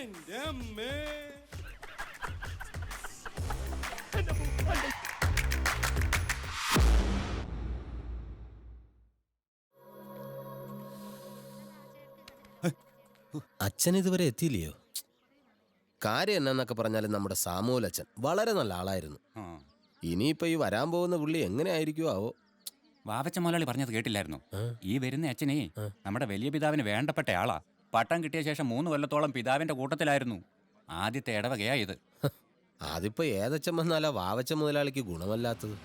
എന്റെ അമ്മേ. അച്ഛൻ ഇതുവരെ എത്തിയില്ലയോ? കാര്യം എന്നാന്നൊക്കെ പറഞ്ഞാലും നമ്മുടെ സാമൂലച്ഛൻ വളരെ നല്ല ആളായിരുന്നു. ഇനിയിപ്പോ ഈ വരാൻ പോകുന്ന പുള്ളി എങ്ങനെയായിരിക്കും ആവോ? വാവച്ച മുതലാളി പറഞ്ഞത് കേട്ടില്ലായിരുന്നു? ഈ വരുന്ന അച്ഛനെ നമ്മുടെ വലിയ പിതാവിന് വേണ്ടപ്പെട്ട ആളാ. പട്ടം കിട്ടിയ ശേഷം 3 കൊല്ലത്തോളം പിതാവിന്റെ കൂട്ടത്തിലായിരുന്നു. ആദ്യത്തെ ഇടവകയാ ഇത്. അതിപ്പോ ഏതച്ഛൻ വന്നാലാ വാവച്ച മുതലാളിക്ക് ഗുണമല്ലാത്തത്?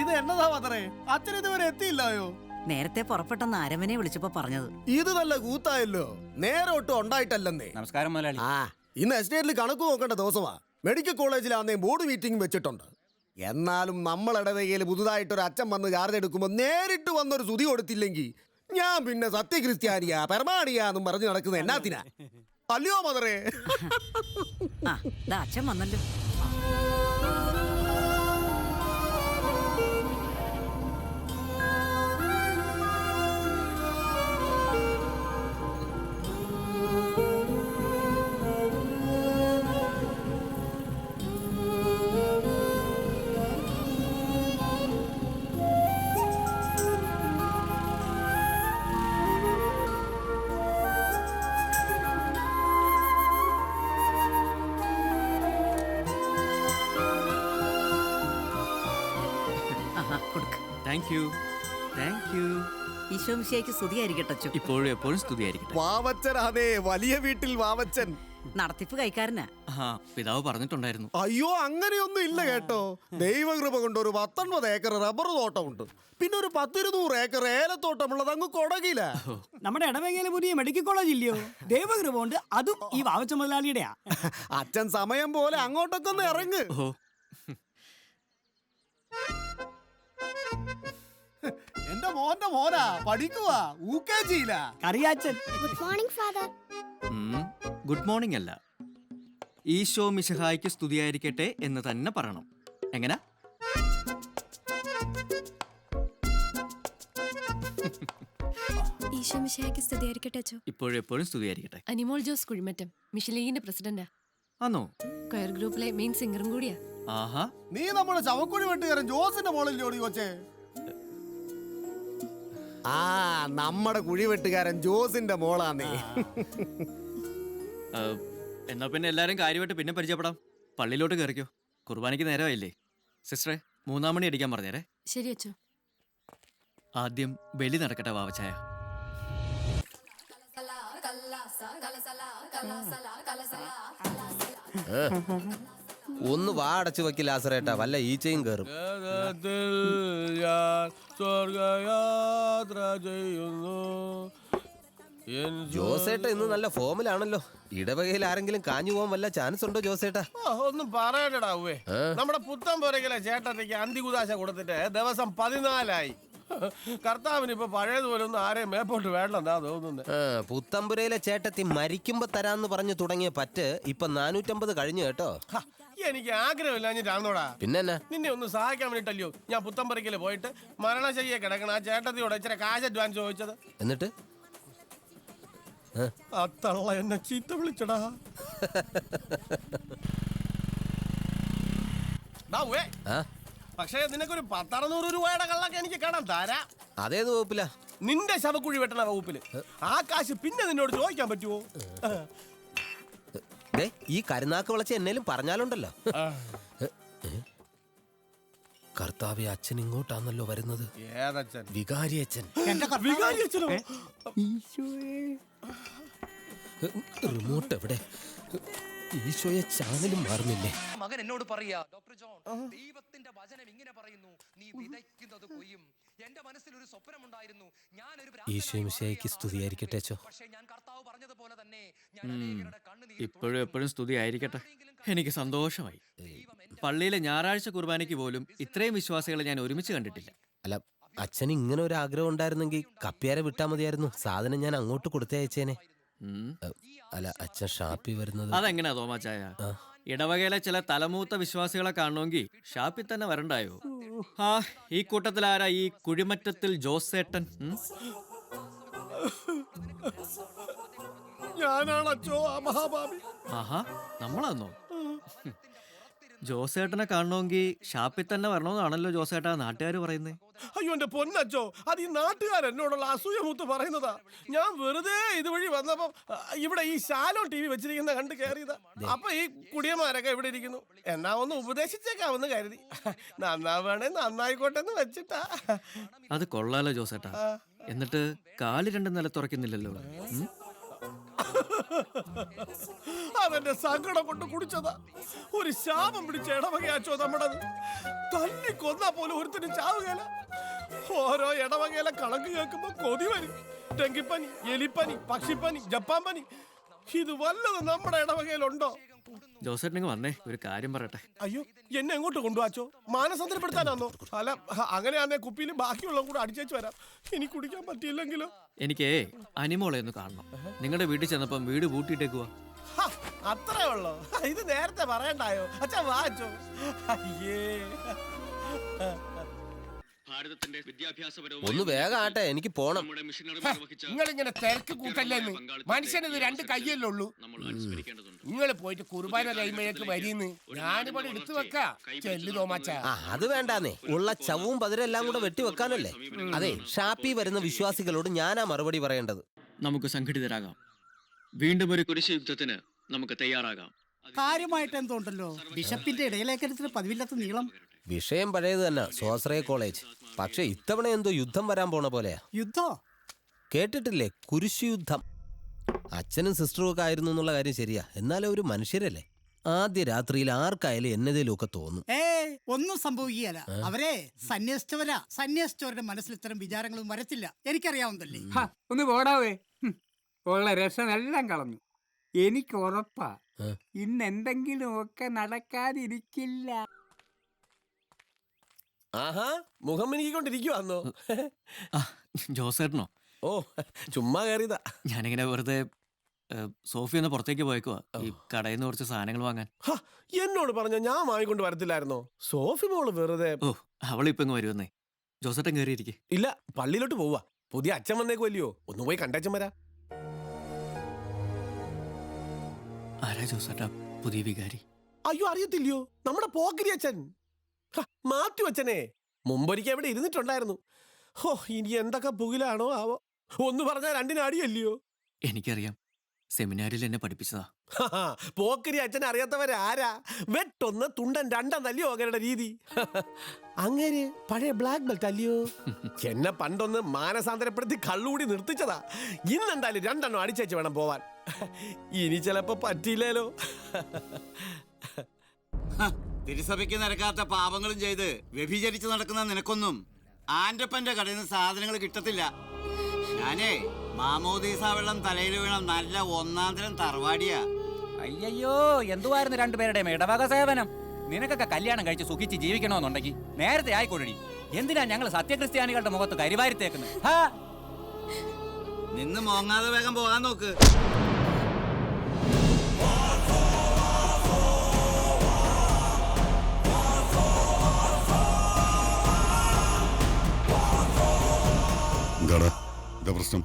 ഇത് എന്നതാ മദറേ, അച്ഛൻ ഇതുവരെ എത്തിയില്ലായോ? നേരത്തെ പുറപ്പെട്ടെന്ന് അരമനെ വിളിച്ചപ്പോ പറഞ്ഞത്. ഇത് നല്ല കൂത്തായല്ലോ. നേരെ ഒട്ടും ഉണ്ടായിട്ടല്ലെന്നേ. നമസ്കാരം മുതലാളി. ഇന്ന് എസ്റ്റേറ്റിൽ കണക്ക് നോക്കേണ്ട ദിവസമാ. മെഡിക്കൽ കോളേജിലാന്നേ ബോർഡ് മീറ്റിംഗ് വെച്ചിട്ടുണ്ട്. എന്നാലും നമ്മളിടവകയിൽ പുതുതായിട്ടൊരു അച്ഛൻ വന്ന് ചാർജ് എടുക്കുമ്പോൾ നേരിട്ട് വന്നൊരു സ്തുതി കൊടുത്തില്ലെങ്കിൽ ഞാൻ പിന്നെ സത്യക്രിസ്ത്യാനിയാ പരമാണിയാന്നും പറഞ്ഞു നടക്കുന്നത് എന്നാത്തിനാ? അല്ലയോ മദറേ? അച്ഛൻ വന്നല്ലോ. ഈശോമിശിഹായ്ക്ക് സ്തുതിയായിരിക്കട്ടെ. ഇപ്പോഴും എപ്പോഴും സ്തുതിയായിരിക്കട്ടെ. വാവച്ചനാണേ, വലിയ വീട്ടിൽ വാവച്ചൻ. നടത്തിപ്പ് കൈക്കാരനാ. പിതാവ് പറഞ്ഞിട്ടുണ്ടായിരുന്നു. അയ്യോ, അങ്ങനെയൊന്നും ഇല്ല കേട്ടോ. ദൈവകൃപ കൊണ്ട് ഒരു 19 ഏക്കർ റബ്ബർ തോട്ടമുണ്ട്. പിന്നെ ഒരു 10-200 ഏക്കർ ഏലത്തോട്ടമുള്ളത് അങ്ങ് കൊടകില. നമ്മുടെ ഇടവകയിലെ പുതിയ മെഡിക്കൽ കോളേജ് ഇല്ലയോ? ദൈവകൃപ കൊണ്ട് അതും ഈ വാവച്ച മുതലാളിയുടെയാ. അച്ഛൻ സമയം പോലെ അങ്ങോട്ടൊക്കെ ഒന്ന് ഇറങ്ങ്. എന്റെ മോന്റെ മോനാ, പഠിക്കുവാ, ഊക്കേജിയില. Kariyachan. Good morning father. Good morning അല്ല, ഈശോ മിശിഹായ്ക്ക് സ്തുതിയായിരിക്കട്ടെ എന്ന് തന്നെ പറയണം. എങ്ങനെ? ഈശോ മിശിഹായ്ക്ക് സ്തുതിയായിരിക്കട്ടെ അച്ചോ. ഇപ്പോഴും എപ്പോഴും സ്തുതിയായിരിക്കട്ടെ. അനിമോൾ ജോസ് കുഴിമറ്റം മിഷലീഗിന്റെ പ്രസിഡന്റാ. ആണോ? കൊയർ ഗ്രൂപ്പിലെ മെയിൻ സിംഗറും കൂടിയാ. ആഹാ. നീ നമ്മുടെ ചവക്കുഴി വെട്ടുകാരൻ ജോസിന്റെ മോളിൽ ജോടി കൊച്ചേ. നമ്മുടെ കുഴിവെട്ടുകാരൻ ജോസിന്റെ മോളാന്നേ. എന്നാ പിന്നെ എല്ലാരും കാര്യമായിട്ട് പിന്നെ പരിചയപ്പെടാം. പള്ളിയിലോട്ട് കയറിക്കോ, കുർബാനയ്ക്ക് നേരമായില്ലേ. സിസ്റ്ററെ, 3-ാം മണി അടിക്കാൻ പറഞ്ഞേരെ. ശരി അച്ചോ. ആദ്യം ബലി നടക്കട്ടെ വാവച്ചായ. ഒന്ന് വാ അടച്ചു വെക്കില്ല ലാസറേട്ടാ, വല്ല ഈച്ചയും കയറും. ജോസേട്ട ഇന്ന് നല്ല ഫോമിലാണല്ലോ. ഇടവകയിൽ ആരെങ്കിലും കാഞ്ഞു പോകാൻ വല്ല ചാൻസ് ഉണ്ടോ ജോസേട്ടാ? ഒന്നും പറയണ്ടടാവേ. നമ്മുടെ പുത്തൻ പോരേക്കലെ ചേട്ടത്തേക്ക് അന്തികുദാശ കൊടുത്തിട്ട് ദിവസം 14 കർത്താവിന് ഇപ്പൊ പഴയതുപോലെ ഒന്നും ആരെയും മേപ്പോട്ട് വേണ്ടെന്നാ തോന്നുന്നത്. പുത്തമ്പുരയിലെ ചേട്ടത്തി മരിക്കുമ്പോ തരാന്ന് പറഞ്ഞു തുടങ്ങിയ പറ്റ് ഇപ്പൊ 450 കഴിഞ്ഞു കേട്ടോ. എനിക്ക് ആഗ്രഹമില്ലാഞ്ഞിട്ടാണോടാ. പിന്നെ നിന്നെ ഒന്ന് സഹായിക്കാൻ വേണ്ടിട്ടല്ലയോ ഞാൻ പുത്തമ്പുരയ്ക്കല് പോയിട്ട് മരണശയ്യെ കിടക്കണ ആ ചേട്ടത്തിയോടെ ഇച്ചിരി കാശ് അഡ്വാൻസ് ചോദിച്ചത്. എന്നിട്ട് ആ തള്ള എന്നെ ചീത്ത വിളിച്ചടാ. പക്ഷേ നിനക്കൊരു 10-600 രൂപയുടെ കള്ളൊക്കെ എനിക്ക് കാണാൻ തരാം. അതേത് വകുപ്പില? നിന്റെ ശവക്കുഴി വെട്ടണ വകുപ്പില്. ആ കാശ് പിന്നെ നിന്നോട് ചോദിക്കാൻ പറ്റുമോ? ഈ കരുനാക്ക് വിളച്ച് എന്നേലും പറഞ്ഞാലുണ്ടല്ലോ. കർത്താവെ, അച്ഛൻ ഇങ്ങോട്ടാണല്ലോ വരുന്നത്. ഏതച്ഛൻ? വികാരി അച്ഛൻ. റിമോട്ട് എവിടെ? ഈശോയെ, ചാനലും മാറുന്നില്ലേ? മകൻ എന്നോട് പറയാ, ഡോക്ടർ ജോൺ, ദൈവത്തിന്റെ വചനം ഇങ്ങനെ പറയുന്നു, നീ വിതയ്ക്കുന്നത് കൊയ്യും. എന്റെ മനസ്സിൽ ഒരു സ്വപ്നമുണ്ടായിരുന്നു. ഞാൻ ഒരു ഈശോമിശിഹായ്ക്ക് സ്തുതിയായിരിക്കട്ടെ. പക്ഷേ ഞാൻ കർത്താവ് പറഞ്ഞതുപോലെ തന്നെ ഞാൻ അനേകരുടെ കണ്ണുനീർ. ഇപ്പോഴും എപ്പോഴും സ്തുതി ആയിരിക്കട്ടെ. എനിക്ക് സന്തോഷമായി. പള്ളിയിലെ ഞായറാഴ്ച കുർബാനയ്ക്ക് പോലും ഇത്രയും വിശ്വാസികളെ ഞാൻ ഒരുമിച്ച് കണ്ടിട്ടില്ല. അല്ല, അച്ഛൻ ഇങ്ങനെ ഒരു ആഗ്രഹം ഉണ്ടായിരുന്നെങ്കിൽ കപ്പ്യാരെ വിട്ടാ മതിയായിരുന്നു. സാധനം ഞാൻ അങ്ങോട്ട് കൊടുത്തയച്ചേനെ. അല്ല, അച്ഛൻ ഷാപ്പി വരുന്നത് അതെങ്ങനെയാ തോമാച്ചായ? ഇടവകയിലെ ചില തലമൂത്ത വിശ്വാസികളെ കാണണമെങ്കിൽ ഷാപ്പിൽ തന്നെ വരണ്ടായോ? ആ, ഈ കൂട്ടത്തിലാരാ ഈ കുഴിമറ്റത്തിൽ ജോസേട്ടൻ? ഞാനാണ് അച്ചോ ആ മഹാഭാവി. ആഹാ, നമ്മളാന്നോ? ജോസേട്ടനെ കാണണമെങ്കിൽ ഷാപ്പിൽ തന്നെ വരണമെന്നാണല്ലോ ജോസേട്ടാ നാട്ടുകാർ പറയുന്നത്. അയ്യോ എന്റെ പൊന്നച്ചോ, അത് ഈ നാട്ടുകാർ എന്നോടുള്ള അസൂയ മൂത്ത് പറയുന്നതാ. ഞാൻ വെറുതെ ഇതുവഴി വന്നപ്പോ ഇവിടെ ഈ ശാലോ TV വെച്ചിരിക്കുന്ന കണ്ട് കയറിയതാ. അപ്പൊ ഈ കുടിയന്മാരൊക്കെ ഇവിടെ ഇരിക്കുന്നു, എന്നാ ഒന്ന് ഉപദേശിച്ചേക്കാവെന്ന് കരുതി. നന്നാവണേ നന്നായിക്കോട്ടെ എന്ന് വെച്ചിട്ടാ. അത് കൊള്ളാലോ ജോസേട്ടാ. എന്നിട്ട് കാല് രണ്ടും നില തുറക്കുന്നില്ലല്ലോ. അതെന്റെ സങ്കടം കൊണ്ട് കുടിച്ചതാ. ഒരു ശാപം പിടിച്ച ഇടവകയാച്ചോ നമ്മുടേത്. തല്ലി കൊന്നാ പോലും ഒരുത്തിനും ചാവുകയില്ല. ഓരോ ഇടവകയിലെ കണക്ക് കേൾക്കുമ്പോ കൊതി വരും. ഡെങ്കിപ്പനി, എലിപ്പനി, പക്ഷിപ്പനി, ജപ്പാൻ പനി, ഇത് വല്ലതും നമ്മുടെ ഇടവകയിലുണ്ടോ? ജോസേട്ടനിങ് വന്നേ, ഒരു കാര്യം പറയട്ടെ. അയ്യോ, എന്നെ എങ്ങോട്ട് കൊണ്ടുവാച്ചോ? മാനസാന്തരപ്പെടുത്താനാന്നോ? അല്ല, അങ്ങനെയാന്നേ കുപ്പിയിൽ ബാക്കിയുള്ള കൂടെ അടിച്ചേച്ച് വരാം. ഇനി കുടിക്കാൻ പറ്റിയില്ലെങ്കിലോ? എനിക്ക് അനിമോളെ ഒന്ന് കാണണം. നിങ്ങളുടെ വീട്ടിൽ ചെന്നപ്പം വീട് പൂട്ടിയിട്ടേക്കുവാ. അത്രേ ഉള്ളോ? ഇത് നേരത്തെ പറയണ്ടായോ? അച്ഛാ വാച്ചോ. അയ്യേ, ഒന്ന് വേഗം ആട്ടെ, എനിക്ക് പോണം. നിങ്ങളിങ്ങനെ തിരക്ക് കൂട്ടല്ലേന്ന്. മനുഷ്യനത് 2 കയ്യല്ലേ ഉള്ളൂ. നിങ്ങൾ പോയിട്ട് കുർബാന കൈമഴക്ക് വരീന്ന് ഞാനിവിടെ എടുത്തു വെക്കാ. ചെല്ലു തോമാച്ചാ. അത് വേണ്ടാന്നേ, ഉള്ള ചവും പതിരെല്ലാം കൂടെ വെട്ടിവെക്കാനല്ലേ. അതെ, ഷാപ്പി വരുന്ന വിശ്വാസികളോട് ഞാനാ മറുപടി പറയേണ്ടത്. നമുക്ക് സംഘടിതരാകാം. വീണ്ടും ഒരു കുരിശ് യുദ്ധത്തിന് നമുക്ക് തയ്യാറാകാം. കാര്യമായിട്ട് എന്തോണ്ടല്ലോ ബിഷപ്പിന്റെ ഇടയിലേക്കരത്തിന് പതിവില്ലാത്ത നീളം. വിഷയം പഴയത് തന്നെ, സ്വാശ്രയ കോളേജ്. പക്ഷെ ഇത്തവണ എന്തോ യുദ്ധം വരാൻ പോണ പോലെയാ. യുദ്ധോ? കേട്ടിട്ടില്ലേ, കുരിശു യുദ്ധം. അച്ഛനും സിസ്റ്ററും ഒക്കെ ആയിരുന്നു എന്നുള്ള കാര്യം ശരിയാ, എന്നാലും ഒരു മനുഷ്യരല്ലേ. ആദ്യ രാത്രിയിൽ ആർക്കായാലും എന്നതേലും ഒക്കെ തോന്നും. ഒന്നും സംഭവിക്കുകയല്ല. അവരെ സന്യസിച്ചവരാ. സന്യസിച്ചവരുടെ മനസ്സിൽ ഇത്തരം വിചാരങ്ങളും വരത്തില്ല. എനിക്കറിയാവുന്നതല്ലേ. ഒന്ന് പോടാവേ. ഉള്ള രസമെല്ലാം കളഞ്ഞു. എനിക്ക് ഉറപ്പാ ഇന്ന് എന്തെങ്കിലും ഒക്കെ നടക്കാതിരിക്കില്ല. ആഹാ, മുഖം മിനിക്കൊണ്ടിരിക്കുവാന്നോ? ജോസേട്ടനോ? ഓ, ചുമ്മാ കയറിയതാ. ഞാനിങ്ങനെ വെറുതെ സോഫി ഒന്ന് പുറത്തേക്ക് പോയേക്കുവാ, ഈ കടയിൽ നിന്ന് കുറച്ച് സാധനങ്ങൾ വാങ്ങാൻ. എന്നോട് പറഞ്ഞ ഞാൻ വാങ്ങിക്കൊണ്ട് വരത്തില്ലായിരുന്നോ? സോഫി മോള് വെറുതെ. ഓ, അവളിപ്പോ ഇങ്ങ് വരുവന്നേ. ജോസേട്ടൻ കയറിയിരിക്കെ. ഇല്ല, പള്ളിയിലോട്ട് പോവാ. പുതിയ അച്ഛൻ വന്നേക്കുമല്ലയോ, ഒന്ന് പോയി കണ്ടേച്ചൻ വരാ. ആരാ ജോസേട്ടാ പുതിയ വികാരി? അയ്യോ, അറിയത്തില്ലയോ, നമ്മുടെ പോക്കിരി അച്ഛൻ. മാത്യു അച്ഛനെ മുമ്പൊരിക്കൽ എവിടെ ഇരുന്നിട്ടുണ്ടായിരുന്നു. ഹോ, ഇനി എന്തൊക്കെ പുകിലാണോ ആവോ. ഒന്ന് പറഞ്ഞാൽ 2 അടിയല്ലയോ. എനിക്കറിയാം, സെമിനാരിൽ എന്നെ പഠിപ്പിച്ചതാ. പോക്കിരി അച്ഛനെ അറിയാത്തവരാരാ? വെട്ടൊന്ന് തുണ്ടൻ 2 അല്ലയോ അങ്ങയുടെ രീതി. അങ്ങനെ പഴയ ബ്ലാക്ക് ബെൽറ്റ് അല്ലയോ? എന്നെ പണ്ടൊന്ന് മാനസാന്തരപ്പെടുത്തി കള്ളുകൂടി നിർത്തിച്ചതാ. ഇന്നെന്തായാലും 2 അടിച്ചേച്ച് വേണം പോവാൻ. ഇനി ചിലപ്പോ പറ്റിയില്ലേലോ. തിരുസഭയ്ക്ക് നിരക്കാത്ത പാപങ്ങളും ചെയ്ത് വ്യഭിചരിച്ച് നടക്കുന്ന നിനക്കൊന്നും ആന്റപ്പന്റെ കടയിൽ നിന്ന് സാധനങ്ങൾ കിട്ടത്തില്ല. ഞാനേ മാമോദീസ വെള്ളം തലയിൽ വീണ നല്ല 1-ാം തരം തറവാടിയാ. അയ്യോ, എന്തുവായിരുന്നു 2 പേരുടെയും ഇടവക സേവനം. നിനക്കൊക്കെ കല്യാണം കഴിച്ച് സുഖിച്ച് ജീവിക്കണമെന്നുണ്ടെങ്കിൽ നേരത്തെ ആയിക്കൊള്ളി. എന്തിനാ ഞങ്ങൾ സത്യക്രിസ്ത്യാനികളുടെ മുഖത്ത് കരിവാരിത്തേക്കുന്നത്? നിന്ന് മോങ്ങാതെ വേഗം പോകാൻ നോക്ക്. പ്രശ്നം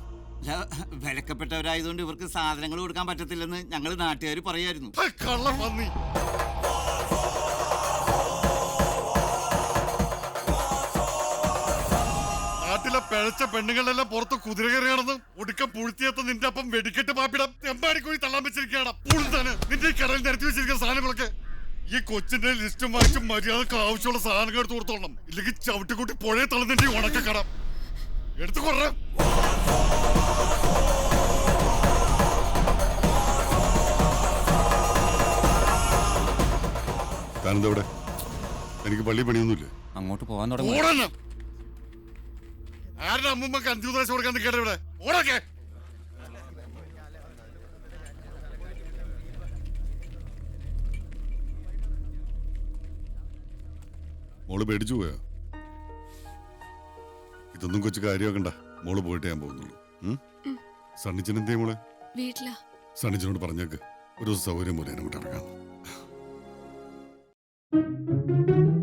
വിലക്കപ്പെട്ടവരായതുകൊണ്ട് ഇവർക്ക് സാധനങ്ങൾ കൊടുക്കാൻ പറ്റത്തില്ലെന്ന് ഞങ്ങൾ നാട്ടുകാർ പറയായിരുന്നു. നാട്ടിലെ പിഴച്ച പെണ്ണുങ്ങളെല്ലാം പുറത്ത് കുതിര കയറിയാണെന്ന് ഒടുക്കം പൂഴ്ത്തിയെത്ത നിന്റെ അപ്പം വെടിക്കെട്ട് പാപ്പിടാം എമ്പാടിക്കോയി തള്ളാൻ വെച്ചിരിക്കുകയാണ്. പൂഴ്ത്താന് നിന്റെ ഈ കടയിൽ നിരത്തി വെച്ചിരിക്കുന്ന സാധനങ്ങളൊക്കെ ഈ കൊച്ചിന്റെ ലിസ്റ്റും വായിച്ചും മര്യാദക്ക് ആവശ്യമുള്ള സാധനങ്ങൾ എടുത്ത് കൊടുത്തോളണം. ഇല്ലെങ്കിൽ ചവിട്ടിക്കൂട്ടി പുഴയെ തള്ളുന്നതിന്റെ ഉണക്ക കടം എടുത്തു കൊറ. താനെന്താ? എനിക്ക് പള്ളി പണിയൊന്നുമില്ലേ? അങ്ങോട്ട് പോകാൻ തുടങ്ങി. ആരുടെ അമ്മൂമ്മക്ക് 5 ദിവസം കൊടുക്കാൻ നിൽക്കട്ടെ ഇവിടെ. ഓടൊക്കെ മോള് പേടിച്ചു പോയാ? ഇതൊന്നും കൊച്ചു കാര്യമാക്കണ്ട. മോള് പോയിട്ട് ഞാൻ പോകുന്നുള്ളൂ. സണ്ണിച്ചൻ എന്തേ മോളെ? വീട്ടിലാ. സണ്ണിച്ചനോട് പറഞ്ഞേക്ക് ഒരു ദിവസം സൗകര്യം പോലെ അങ്ങോട്ട് ഇറങ്ങാം. Thank you.